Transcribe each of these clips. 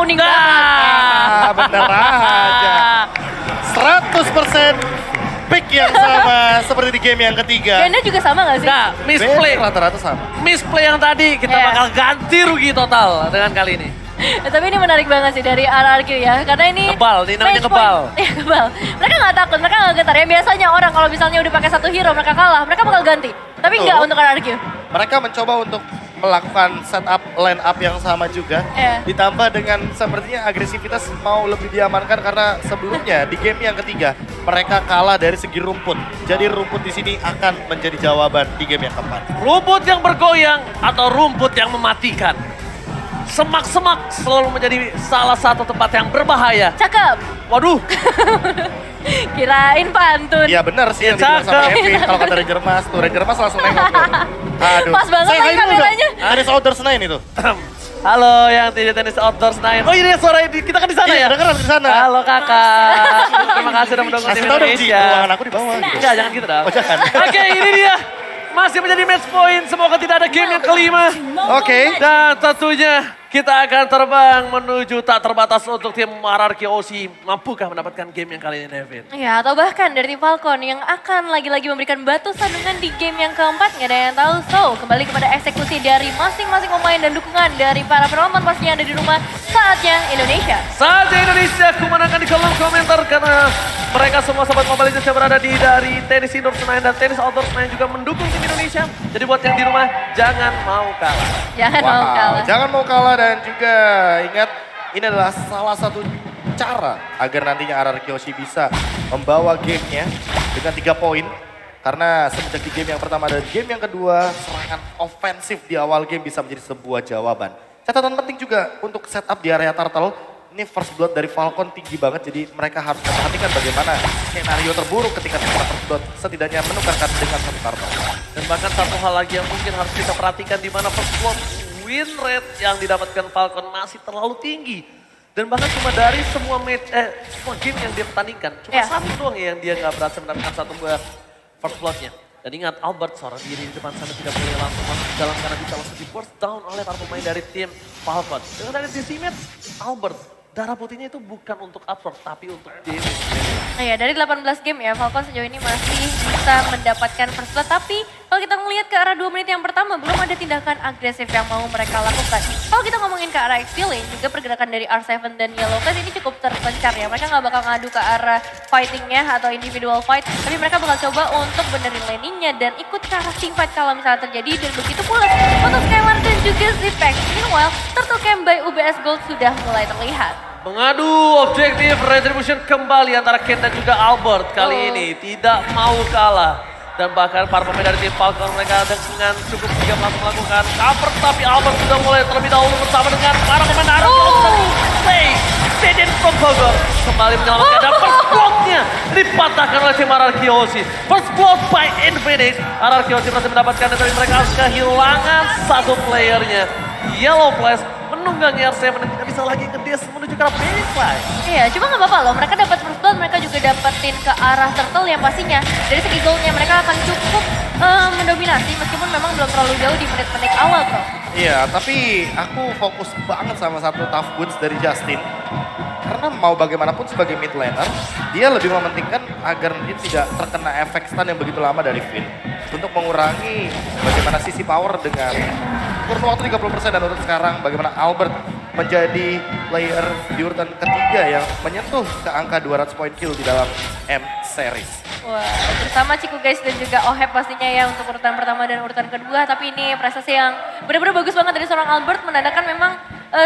frowning banget. Bener aja. 100% pick yang sama seperti di game yang ketiga. Ganda juga sama gak sih? Nah, misplay. Rata-rata sama. Misplay yang tadi kita Iya. bakal ganti rugi total dengan kali ini. Tapi ini menarik banget sih dari RRQ ya. Karena ini Ngebal, ini namanya match ngebal. point. Iya ngebal. Mereka gak takut, mereka gak gentar. Ya biasanya orang kalau misalnya udah pakai satu hero mereka kalah, mereka bakal ganti. Tapi Betul. enggak untuk RRQ. Mereka mencoba untuk melakukan setup line up yang sama juga. Iya. Ditambah dengan sepertinya agresivitas mau lebih diamankan karena sebelumnya di game yang ketiga mereka kalah dari segi rumput. Jadi rumput di sini akan menjadi jawaban di game yang keempat. Rumput yang bergoyang atau rumput yang mematikan. Semak-semak selalu menjadi salah satu tempat yang berbahaya. Cakep. Waduh, Kirain pantun. Iya benar sih yang dibilang sama Cakep. Kevin. Kalau kata Ranger Mas tuh, Ranger Mas langsung nengok tuh. Aduh. Pas banget Saya lagi hai dulu dong. kameranya. Tenis Outdoors 9 itu. halo yang tidak tenis outdoors 9. Oh ini suara kita kan di sana Iya, ya? dengeran di sana. Halo kakak, terima kasih sudah mendukung tim Kasih tau dong Ji, Indonesia. ruangan aku di bawah. Gitu. Enggak, jangan gitu dong. Oh, jangan. Oke, ini dia. Masih menjadi match point, semoga tidak ada game yang kelima. Oke. Dan tentunya kita akan terbang menuju tak terbatas untuk tim RRQ OC. Mampukah mendapatkan game yang kali ini, Devin? Ya, atau bahkan dari tim Falcon yang akan lagi-lagi memberikan batu sandungan di game yang keempat, nggak ada yang tahu. So, kembali kepada eksekusi dari masing-masing pemain dan dukungan dari para penonton pastinya ada di rumah. Saatnya Indonesia. Saatnya Indonesia kumenangkan di kolom komentar karena mereka semua sobat Mobile Legends yang berada di dari tenis indoor Senayan dan tenis outdoor Senayan juga mendukung tim Indonesia. Jadi buat yang di rumah jangan mau kalah. Jangan mau kalah. Jangan mau kalah dan juga ingat ini adalah salah satu cara agar nantinya RRQ OC bisa membawa gamenya dengan 3 poin. Karena semenjak di game yang pertama dan game yang kedua, serangan ofensif di awal game bisa menjadi sebuah jawaban. Catatan penting juga untuk setup di area turtle. Ini first blood dari Falcon tinggi banget, jadi mereka harus memperhatikan bagaimana skenario terburuk ketika mereka first blood setidaknya menukarkan dengan satu turtle. Dan bahkan satu hal lagi yang mungkin harus kita perhatikan di mana first blood win rate yang didapatkan Falcon masih terlalu tinggi. Dan bahkan cuma dari semua semua game yang dia pertandingkan, cuma Iya. satu doang yang dia nggak berhasil mendapatkan satu buah first bloodnya. Dan ingat Albert seorang diri di depan sana tidak boleh langsung masuk ke dalam karena bisa langsung di burst down oleh para pemain dari tim Falcon. Dengan dari decimates, Albert darah putihnya itu bukan untuk absorb tapi untuk damage. Nah ya, dari 18 game ya, Falcon sejauh ini masih bisa mendapatkan first blood. Tapi kalau kita ngelihat ke arah 2 menit yang pertama, belum ada tindakan agresif yang mau mereka lakukan. Kalau kita ngomongin ke arah X-Lane, juga pergerakan dari R7 dan Yellow Class ini cukup terpencar ya. Mereka nggak bakal ngadu ke arah fightingnya atau individual fight. Tapi mereka bakal coba untuk benerin laningnya dan ikut ke arah team fight kalau misalnya terjadi. Dan begitu pula untuk Skyward dan juga Zipex. Meanwhile, Turtle Camp by UBS Gold sudah mulai terlihat. Mengadu objektif retribution kembali antara Ken dan juga Albert kali ini tidak mau kalah. Dan bahkan para pemain dari tim Falcon mereka dengan cukup sigap langsung melakukan cover. Tapi Albert sudah mulai terlebih dahulu bersama dengan para pemain RRQ dari Play. Zedin from Bogor kembali menyelamatkan dan first block-nya dipatahkan oleh tim RRQ OC. First block by Infinix. RRQ OC berhasil mendapatkan tapi mereka harus kehilangan satu playernya. Yellow Flash menunggangi R7 dan tidak bisa lagi ngedes menuju ke arah baseline. Iya, cuma nggak apa-apa loh. Mereka dapat first blood, mereka juga dapetin ke arah turtle yang pastinya dari segi goldnya mereka akan cukup mendominasi meskipun memang belum terlalu jauh di menit-menit awal, bro. Iya, tapi aku fokus banget sama satu tough boots dari Justin. Karena mau bagaimanapun sebagai mid laner, dia lebih mementingkan agar dia tidak terkena efek stun yang begitu lama dari Finn. Untuk mengurangi bagaimana sisi power dengan kurun waktu 30% dan untuk sekarang bagaimana Albert menjadi player di urutan ketiga yang menyentuh ke angka 200 poin kill di dalam M Series. Wah, bersama Ciku guys dan juga Ohep pastinya ya untuk urutan pertama dan urutan kedua. Tapi ini prestasi yang benar-benar bagus banget dari seorang Albert, menandakan memang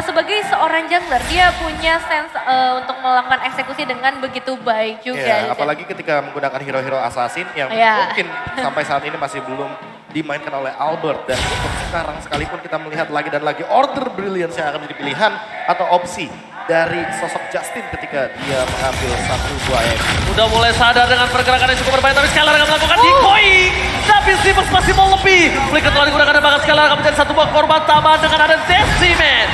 sebagai seorang jungler dia punya sense untuk melakukan eksekusi dengan begitu baik juga. Ya, apalagi ketika menggunakan hero-hero assassin yang Iya. mungkin sampai saat ini masih belum dimainkan oleh Albert. Dan untuk sekarang sekalipun kita melihat lagi dan lagi Order Brilliance yang akan menjadi pilihan atau opsi dari sosok Justin ketika dia mengambil satu buah air. Udah mulai sadar dengan pergerakan yang cukup berbahaya tapi Skylar akan melakukan decoy. Tapi Zipex masih mau lebih. Flicker telah digunakan dan bahkan Skylar akan menjadi satu buah korban tambahan dengan ada Deciman.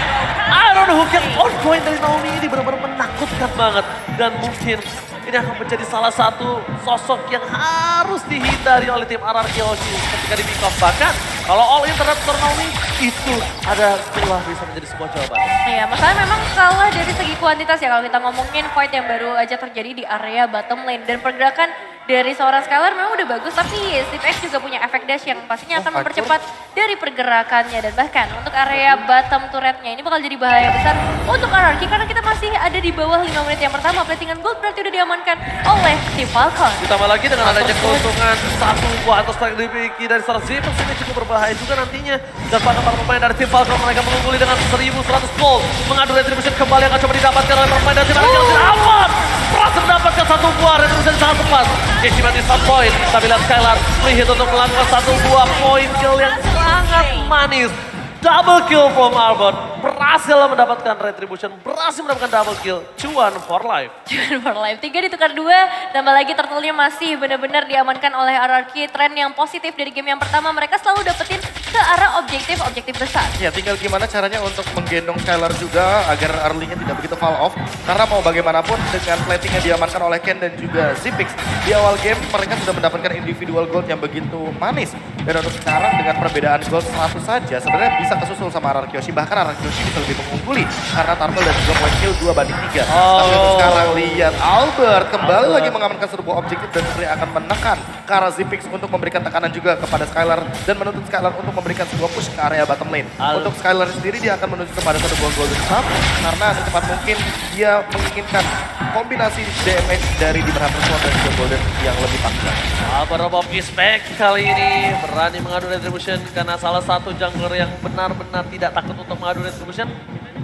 I don't know who can outpoint dari Naomi ini benar-benar menakutkan banget. Dan mungkin ini akan menjadi salah satu sosok yang harus dihindari oleh tim RRQ OC ketika di pick off. Bahkan kalau all in terhadap Naomi itu ada celah bisa menjadi sebuah jawaban. Iya, masalahnya memang ke kalah dari segi kuantitas ya kalau kita ngomongin fight yang baru aja terjadi di area bottom lane. Dan pergerakan dari seorang Skylar memang udah bagus, tapi Steve X juga punya efek dash yang pastinya akan mempercepat dari pergerakannya. Dan bahkan untuk area bottom turretnya ini bakal jadi bahaya besar untuk RRQ karena kita masih ada di bawah 5 menit yang pertama. Platingan gold berarti udah diamankan oleh tim Falcon. Ditambah lagi dengan adanya keuntungan satu buah atau strike dimiliki dari Star Zipers ini cukup berbahaya juga nantinya. Dan para pemain dari tim Falcon mereka mengungguli dengan 1100 gold. Mengadu retribution kembali akan coba didapatkan oleh pemain dari tim Falcon. Berhasil mendapatkan satu buah retribution sangat tepat. Casey mati 1 poin, tapi lihat Skylar free hit untuk melakukan satu buah poin kill yang sangat manis. Double kill from Albert, berhasil mendapatkan retribution, berhasil mendapatkan double kill, cuan for life. Cuan for life, 3 ditukar 2, tambah lagi turtle-nya masih benar-benar diamankan oleh RRQ. Tren yang positif dari game yang pertama, mereka selalu dapetin ke arah objektif besar. Ya tinggal gimana caranya untuk menggendong Skylar juga agar early-nya tidak begitu fall off. Karena mau bagaimanapun dengan plating yang diamankan oleh Ken dan juga Zipix. Di awal game mereka sudah mendapatkan individual gold yang begitu manis. Dan untuk sekarang dengan perbedaan gold 100 saja sebenarnya bisa kesusul sama RRQ. Bahkan RRQ bisa lebih mengungguli karena Turtle dan juga point kill 2-3. Tapi untuk sekarang lihat Albert kembali lagi mengamankan sebuah objektif dan sebenarnya akan menekan ke arah Zipix untuk memberikan tekanan juga kepada Skylar dan menuntut Skylar untuk memberikan sebuah push ke area bottom lane. Untuk Skylar sendiri dia akan menuju kepada satu buah golden star karena secepat mungkin dia menginginkan kombinasi damage dari Demon Hunter Sword dan juga golden yang lebih paksa. Albert Bob is back kali ini berani mengadu retribution karena salah satu jungler yang benar-benar tidak takut untuk mengadu retribution.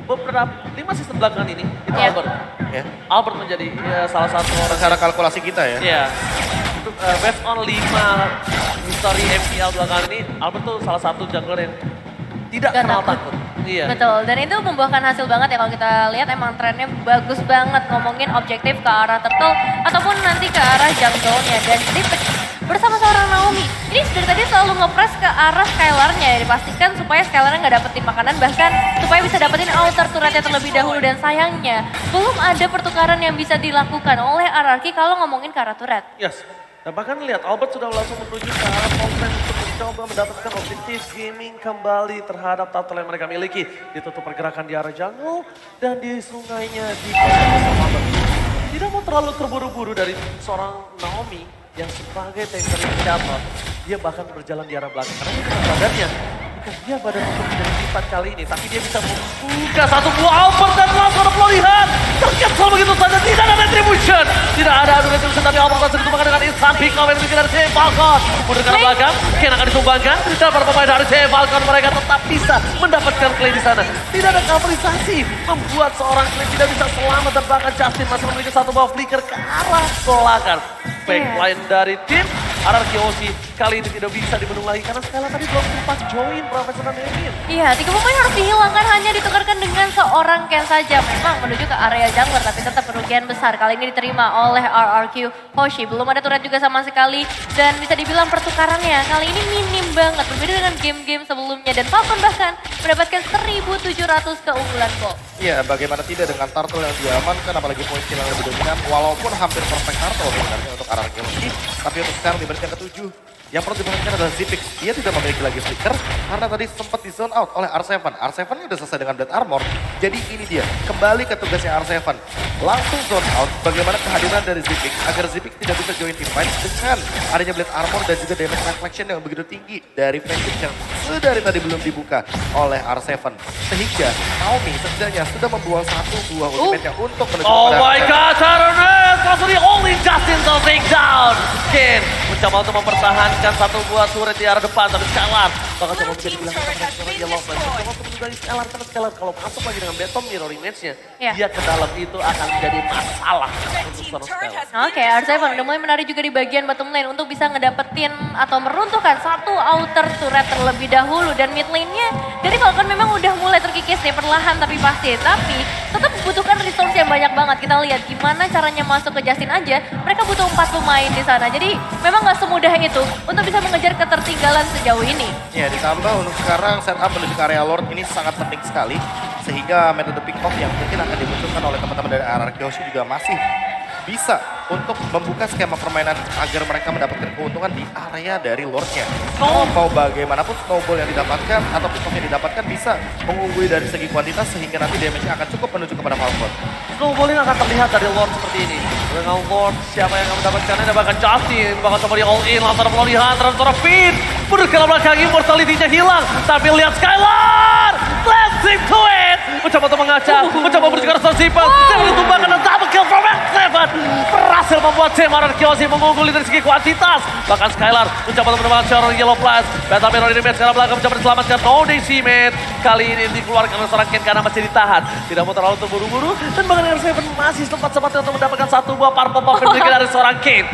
Beberapa 5 season belakangan ini itu Albert. Ya. Albert menjadi salah satu orang Secara kalkulasi kita ya. Iya. Untuk based on 5 history MPL belakangan ini, Albert tuh salah satu jungler yang tidak kenal takut. Iya. Betul, dan itu membuahkan hasil banget ya kalau kita lihat emang trennya bagus banget ngomongin objektif ke arah turtle ataupun nanti ke arah jungle-nya. Dan Zipix bersama seorang Naomi, ini dari tadi selalu nge-press ke arah Skylar-nya ya, dipastikan supaya Skylar-nya nggak dapetin makanan, bahkan supaya bisa dapetin outer turretnya terlebih dahulu. Dan sayangnya belum ada pertukaran yang bisa dilakukan oleh RRQ kalau ngomongin ke arah turret. Yes. Dan bahkan lihat Albert sudah langsung menuju ke arah polsek untuk mencoba mendapatkan objektif gaming kembali terhadap turtle yang mereka miliki. Ditutup pergerakan di arah jungle dan di sungainya di Albert. Tidak mau terlalu terburu-buru dari seorang Naomi yang sebagai tanker initiator. Dia bahkan berjalan di arah belakang karena dia bukan badannya. Bukan dia badan untuk menjadi sifat kali ini. Tapi dia bisa membuka satu buah Albert dan langsung ada pelarihan. Tercancel begitu saja, tidak ada retribution. Tidak ada retribution tapi Albert langsung ditumbangkan dengan instant pick off yang dari CM Falcon. Mundur ke belakang, Ken akan ditumbangkan. Dan para pemain dari CM Falcon mereka tetap bisa mendapatkan clay di sana. Tidak ada coverisasi, membuat seorang clay tidak bisa selamat dan bahkan Justin masih memiliki satu buah flicker ke arah belakang. Backline dari tim RRQ kali ini tidak bisa dibendung lagi karena Skylar tadi belum sempat join profesional Nevin. Iya, 3 pemain harus dihilangkan hanya ditukarkan dengan seorang Ken saja. Memang menuju ke area jungler tapi tetap kerugian besar. Kali ini diterima oleh RRQ Hoshi. Belum ada turret juga sama sekali dan bisa dibilang pertukarannya kali ini minim banget. Berbeda dengan game-game sebelumnya dan Falcon bahkan mendapatkan 1.700 keunggulan gol. Iya, bagaimana tidak dengan turtle yang diamankan, apalagi poin kill yang lebih dominan, walaupun hampir perfect turtle sebenarnya untuk RRQ. Tapi untuk sekarang di menit yang ke-7, yang perlu diperhatikan adalah Zipix. Dia tidak memiliki lagi flicker karena tadi sempat di zone out oleh R7. R7 ini udah selesai dengan Dead Armor. Jadi ini dia, kembali ke tugasnya R7. Langsung zone out, bagaimana kehadiran dari Zipix agar Zipix tidak bisa join team fight dengan adanya Blade Armor dan juga damage reflection yang begitu tinggi dari Fenix yang sedari tadi belum dibuka oleh R7. Sehingga Naomi setidaknya sudah membuang satu buah ultimate-nya untuk menuju Oh kepada my god, Tyrannus! Langsung only Justin to take down. Ken mencoba untuk mempertahankan satu buah turret di arah depan, tapi Skylar bakal coba menjadi bilang karena dia lost. Mencoba untuk menunggangi Skylar, karena Skylar kalau masuk lagi dengan Betom Mirror Image-nya, dia ke dalam itu akan menjadi masalah untuk seorang Skylar. Oke, R7 udah mulai menarik juga di bagian bottom lane untuk bisa ngedapetin atau meruntuhkan satu outer turret terlebih dahulu. Dan mid lane-nya dari Falcon memang udah mulai terkikis nih, perlahan tapi pasti. Tapi tetap membutuhkan resource yang banyak banget. Kita lihat gimana caranya masuk ke Justin aja, mereka butuh 4 pemain di sana. Jadi memang gak semudah itu untuk bisa mengejar ketertinggalan sejauh ini. Ya, ditambah untuk sekarang setup menuju ke area Lord ini sangat penting sekali. Sehingga metode pick off yang mungkin akan dibutuhkan oleh teman-teman dari RRQ juga masih bisa untuk membuka skema permainan agar mereka mendapatkan keuntungan di area dari Lordnya. Mau bagaimanapun snowball yang didapatkan atau pick-off yang didapatkan bisa mengungguli dari segi kuantitas sehingga nanti damage-nya akan cukup menuju kepada Falcon. Snowballing akan terlihat dari Lord seperti ini. Dengan Lord, siapa yang akan mendapatkannya? Ada bahkan Justin, bakal coba di all in, lantaran Bloody Hunter, lantaran Finn. Mundur ke belakang, immortality-nya hilang. Tapi lihat Skylar! Blessing to it! Mencoba untuk mengaca, mencoba berjuang Star Zipper. Saya ditumbangkan dan double kill from X7. Berhasil membuat tim RRQ mengungguli dari segi kuantitas. Bahkan Skylar mencoba untuk mendapatkan seorang Yellow Flash. Beta Mirror ini sekarang belakang mencoba diselamatkan. No Decimate. Kali ini dikeluarkan oleh seorang Ken karena masih ditahan. Tidak mau terlalu terburu-buru. Dan bahkan R7 masih sempat-sempatnya untuk mendapatkan satu buah Purple Buff dari seorang Ken.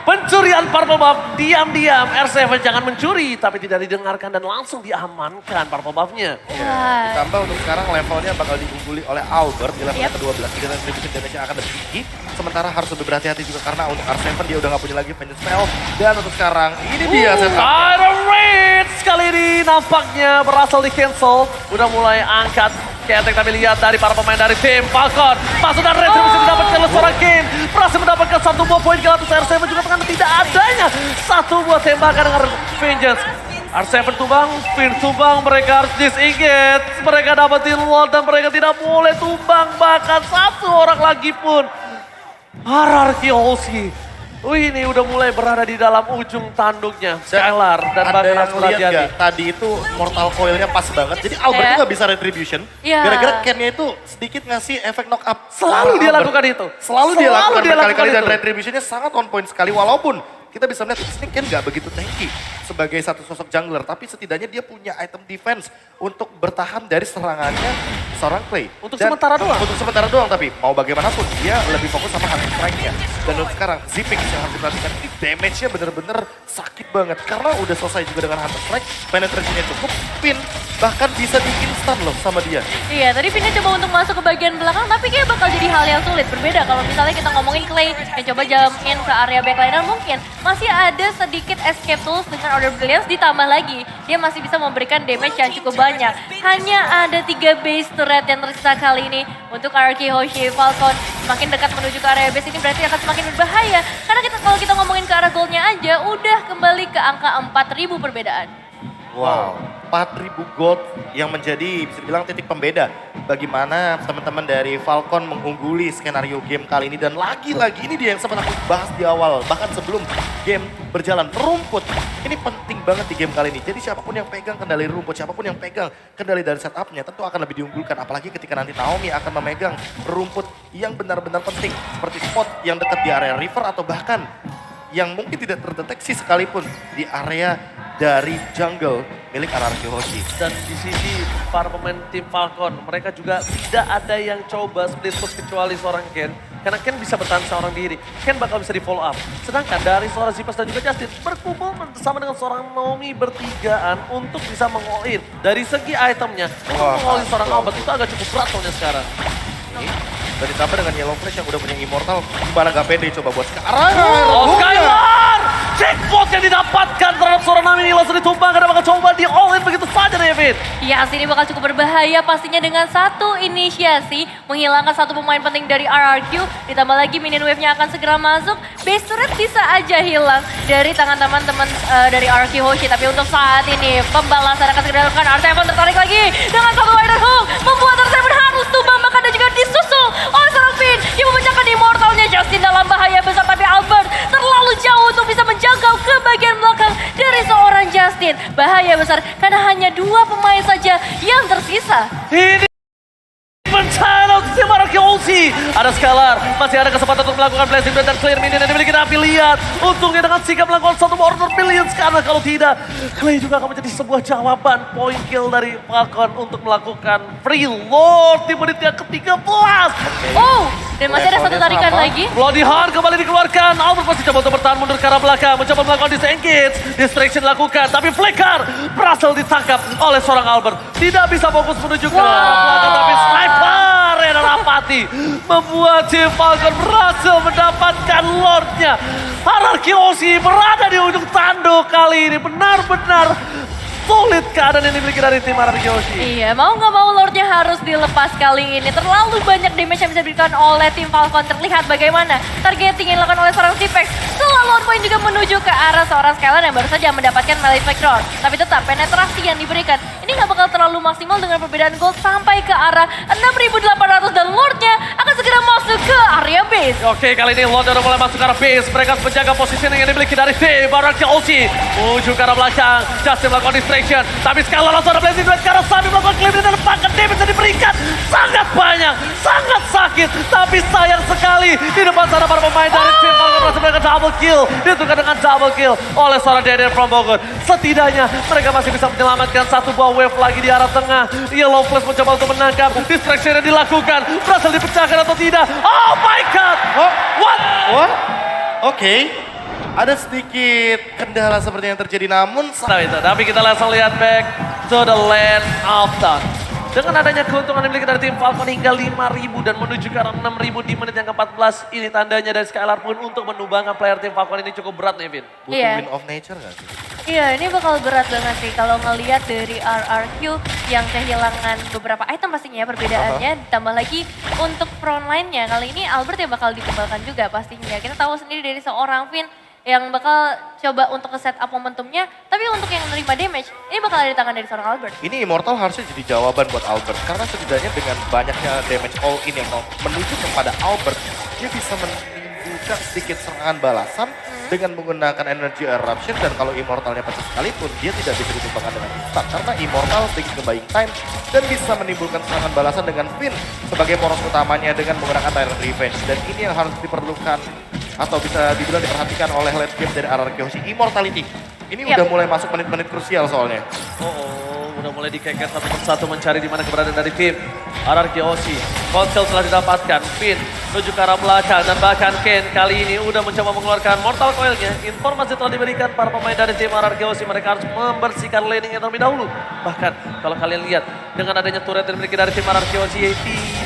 Pencurian Purple Buff, diam-diam R7 jangan mencuri, tapi tidak didengarkan dan langsung diamankan Purple Buff-nya. Ya, ditambah untuk sekarang levelnya bakal diungguli oleh Albert di level ke-12 dengan retribution damage yang akan lebih tinggi. Sementara harus lebih berhati-hati juga karena untuk R7 dia udah gak punya lagi Vengeance Spell. Dan untuk sekarang ini dia setupnya. Iron Rage kali ini nampaknya berhasil di cancel. Udah mulai angkat Ketek, tapi lihat dari para pemain dari tim Falcon. Masuk dan retribusi didapatkan oleh seorang Ken. Berhasil mendapatkan satu buah poin ke atas R7 juga dengan tidak adanya satu buah tembakan dengan Vengeance. R7 tumbang, Finn tumbang, mereka harus disengage. Mereka dapetin Lord dan mereka tidak boleh tumbang. Bahkan satu orang lagi pun. RRQ Hoshi. Ini udah mulai berada di dalam ujung tanduknya. Skylar dan ada yang bahkan lihat gak? Tadi itu Mortal Coil-nya pas banget. Jadi Albert tuh gak bisa retribution. Gara-gara Ken-nya itu sedikit ngasih efek knock up. Selalu dia lakukan itu. Selalu dia lakukan berkali-kali dan itu. retribution-nya sangat on point sekali. Walaupun kita bisa melihat di sini Ken gak begitu tanky sebagai satu sosok jungler. Tapi setidaknya dia punya item defense untuk bertahan dari serangannya seorang Clay. Untuk sementara doang. Untuk sementara doang, tapi mau bagaimanapun dia lebih fokus sama hunting strike-nya. Dan untuk sekarang Zipix yang harus diperhatikan ini damage-nya bener-bener sakit banget. Karena udah selesai juga dengan hunter strike, penetrasinya cukup, Finn bahkan bisa di-instan loh sama dia. Iya, tadi Finnya coba untuk masuk ke bagian belakang, tapi kayak bakal jadi hal yang sulit. Berbeda kalau misalnya kita ngomongin Clay yang coba jump in ke area backliner, mungkin masih ada sedikit escape tools dengan Order Brilliance, ditambah lagi dia masih bisa memberikan damage yang cukup banyak. Hanya ada 3 base turret yang tersisa kali ini untuk RRQ Hoshi. Falcon semakin dekat menuju ke area base ini berarti akan semakin berbahaya. Karena kalau kita ngomongin ke arah goldnya aja, udah kembali ke angka 4.000 perbedaan. Wow, 4.000 gold yang menjadi bisa dibilang titik pembeda bagaimana teman-teman dari Falcon mengungguli skenario game kali ini. Dan lagi-lagi ini dia yang sempat aku bahas di awal, bahkan sebelum game berjalan. Rumput, ini penting banget di game kali ini. Jadi siapapun yang pegang kendali rumput, siapapun yang pegang kendali dari setupnya tentu akan lebih diunggulkan. Apalagi ketika nanti Naomi akan memegang rumput yang benar-benar penting. Seperti spot yang dekat di area river atau bahkan yang mungkin tidak terdeteksi sekalipun di area dari jungle milik RRQ Hoshi. Dan di sisi para pemain tim Falcon, mereka juga tidak ada yang coba split push kecuali seorang Ken. Karena Ken bisa bertahan seorang diri, Ken bakal bisa di follow up. Sedangkan dari seorang Zipas dan juga Justin berkumpul bersama dengan seorang Naomi bertigaan untuk bisa meng-all-in. Dari segi itemnya, untuk meng-all-in seorang Albert itu agak cukup berat soalnya sekarang. Dan ditambah dengan Yellow Flash yang udah punya Immortal, gimana gak pede coba buat sekarang. Oh, Skylar! Jackpot yang didapatkan terhadap seorang Naomi ini langsung ditumbangkan dan bakal coba di all-in begitu saja David. Ya, ini bakal cukup berbahaya pastinya dengan satu inisiasi menghilangkan satu pemain penting dari RRQ. Ditambah lagi minion wave-nya akan segera masuk. Base turret bisa aja hilang dari tangan teman-teman dari RRQ Hoshi. Tapi untuk saat ini pembalasan akan segera dilakukan. R7 tertarik lagi dengan satu Rider Hook. Membuat R7 harus tumbang bahkan dan juga disusul oleh seorang Finn yang memecahkan immortalnya. Justin dalam bahaya besar tapi Albert terlalu jauh untuk bisa menjangkau ke bagian belakang dari seorang Justin. Bahaya besar karena hanya 2 pemain saja yang tersisa. Ini bencana untuk tim RRQ Hoshi. Ada Skylar, masih ada kesempatan untuk melakukan blessing dan clear minion yang dimiliki. Tapi lihat, untungnya dengan sikap melakukan satu Order Brilliance. Karena kalau tidak, Clay juga akan menjadi sebuah jawaban point kill dari Falcon untuk melakukan free Lord di menit yang ke-13. Oh, dan masih ada satu tarikan lagi. Bloody Heart kembali dikeluarkan. Albert masih coba untuk bertahan mundur ke arah belakang. Mencoba melakukan disengage. Distraction dilakukan. Tapi Flicker berhasil ditangkap oleh seorang Albert. Tidak bisa fokus menuju ke arah belakang. Tapi sniper Renan Apati membuat tim Falcon berhasil mendapatkan Lordnya. RRQ Hoshi berada di ujung tanduk kali ini. Benar-benar sulit keadaan yang dimiliki dari tim RRQ. Iya, mau nggak mau Lordnya harus dilepas kali ini. Terlalu banyak damage yang bisa diberikan oleh tim Falcon. Terlihat bagaimana targeting yang dilakukan oleh seorang Tipex. Selalu on point juga menuju ke arah seorang Skylar yang baru saja mendapatkan Malefic Roar. Tapi tetap penetrasi yang diberikan ini nggak bakal terlalu maksimal dengan perbedaan gold sampai ke arah 6.800 dan Lordnya akan segera masuk ke area base. Oke, kali ini Lord udah mulai masuk ke arah base. Mereka harus menjaga posisi yang dimiliki dari tim RRQ. Menuju ke arah belakang. Justin melakukan distraction. Tapi Skylar langsung ada blazing duet ke arah Sami melakukan claim dan paket damage yang diberikan. Sangat banyak, sangat sakit. Tapi sayang sekali di depan sana para pemain dari tim Falcon berhasil mendapatkan double kill. Ditukar dengan double kill oleh seorang Daniel from Bogor. Setidaknya mereka masih bisa menyelamatkan satu buah wave lagi di arah tengah. Yellow Flash mencoba untuk menangkap. Distraction yang dilakukan. Berhasil dipecahkan atau tidak? Oh my god! What? What? Oke. Ada sedikit kendala seperti yang terjadi namun Tapi kita langsung lihat back to the land of Dawn. Dengan adanya keuntungan yang dimiliki dari tim Falcon hingga 5.000 dan menuju ke arah 6.000 di menit yang ke-14. Ini tandanya dari Skylar pun untuk menumbangkan player tim Falcon ini cukup berat nih, Vin. butuh Iya. win of nature gak sih? Iya, ini bakal berat banget sih kalau ngelihat dari RRQ yang kehilangan beberapa item pastinya perbedaannya. Ditambah lagi untuk frontline-nya kali ini Albert yang bakal dikembangkan juga pastinya. Kita tahu sendiri dari seorang Vin yang bakal coba untuk nge-set up momentumnya. Tapi untuk yang menerima damage, ini bakal ada di tangan dari seorang Albert. Ini Immortal harusnya jadi jawaban buat Albert. Karena setidaknya dengan banyaknya damage all in yang menuju kepada Albert, dia bisa menimbulkan sedikit serangan balasan dengan menggunakan energy eruption. Dan kalau Immortalnya pecah sekalipun, dia tidak bisa ditumbangkan dengan instan. Karena Immortal sedikit buying time dan bisa menimbulkan serangan balasan dengan Finn sebagai poros utamanya dengan menggunakan Tyrant Revenge. Dan ini yang harus diperlukan atau bisa dibilang diperhatikan oleh late game dari RRQ Hoshi. Immortality. Ini udah mulai masuk menit-menit krusial soalnya. Udah mulai dikeket satu persatu mencari di mana keberadaan dari tim RRQ Hoshi. Ponsel telah didapatkan, Finn menuju ke arah belakang dan bahkan Ken kali ini udah mencoba mengeluarkan Mortal Coil-nya. Informasi telah diberikan para pemain dari tim RRQ Hoshi, mereka harus membersihkan laning terlebih dahulu. Bahkan kalau kalian lihat dengan adanya turret yang dimiliki dari tim RRQ Hoshi,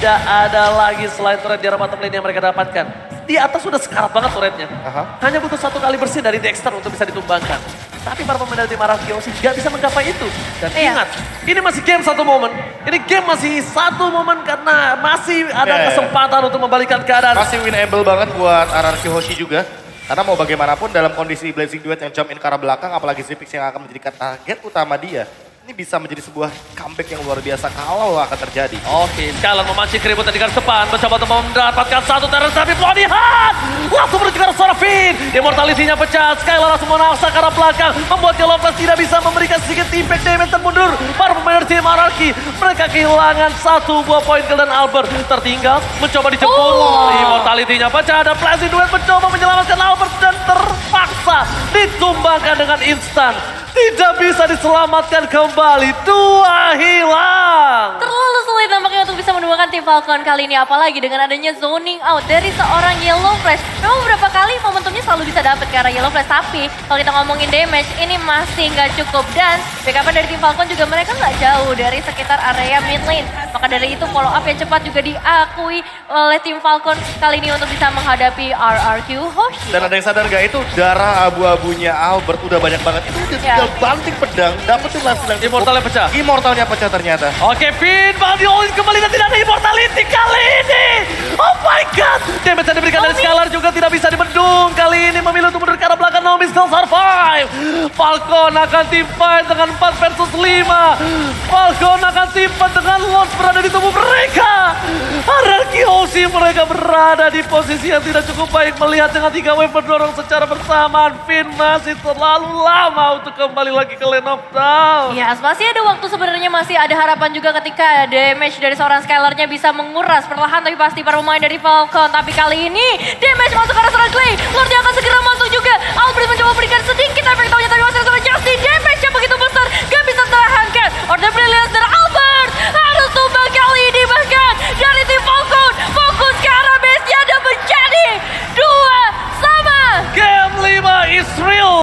tidak ada lagi selain turret di arah bottom lane yang mereka dapatkan. Di atas sudah sekarat banget turretnya. Hanya butuh satu kali bersih dari Dexter untuk bisa ditumbangkan. Tapi para pemain dari tim RRQ Hoshi gak bisa menggapai itu. Dan ingat, ini masih game satu momen. Ini game masih satu momen karena masih ada kesempatan untuk membalikan keadaan. Masih winnable banget buat RRQ Hoshi juga. Karena mau bagaimanapun dalam kondisi Blazing Duet yang jump in ke arah belakang, apalagi Zipix yang akan menjadikan target utama dia. Ini bisa menjadi sebuah comeback yang luar biasa kalau akan terjadi. Oke, Skylar memancing keributan di garis depan. Mencoba untuk mendapatkan satu teror tapi pelatihan. Langsung menuju ke arah seorang Finn. Immortality-nya pecah. Skylar langsung menaksa ke arah belakang. Membuat Yellow Flash tidak bisa memberikan sedikit impact damage termundur. Para pemain dari tim RRQ. Mereka kehilangan satu buah poin kill dan Albert tertinggal. Mencoba dijemput. Immortality-nya pecah. Dan Blazing Duet mencoba menyelamatkan Albert dan terpaksa ditumbangkan dengan instan. Tidak bisa diselamatkan kembali. Dua hilang. Terlalu sulit nampaknya untuk bisa menumbangkan tim Falcon kali ini. Apalagi dengan adanya zoning out dari seorang Yellow Flash. Memang beberapa kali momentumnya selalu bisa dapat ke arah Yellow Flash. Tapi kalau kita ngomongin damage, ini masih nggak cukup. Dan backup dari tim Falcon juga mereka nggak jauh dari sekitar area mid lane. Maka dari itu follow up yang cepat juga diakui oleh tim Falcon kali ini untuk bisa menghadapi RRQ Hoshi. Dan ada yang sadar gak itu darah abu-abunya Albert udah banyak banget. Itu udah tinggal banting pedang, dapetin level yang cukup. Immortalnya pecah. Immortalnya pecah ternyata. Oke, Finn bakal di-all-in kembali dan tidak ada immortality kali ini. Oh my god. Damage yang diberikan dari Skylar juga tidak bisa dibendung. Kali ini memilih untuk mundur ke arah belakang. Nomi still survive. Falcon akan team fight dengan 4 versus 5. Falcon akan team fight dengan Lord berada di tubuh mereka. RRQ Hoshi mereka berada di posisi yang tidak cukup baik. Melihat dengan 3 wave berdorong secara bersamaan. Finn masih terlalu lama untuk kembali lagi ke Lane of Dawn. Ya, masih ada waktu sebenarnya, masih ada harapan juga ketika damage dari seorang Skylar-nya bisa menguras perlahan tapi pasti para pemain dari Falcon. Tapi kali ini damage masuk ke arah seorang Clay. Lordnya akan segera masuk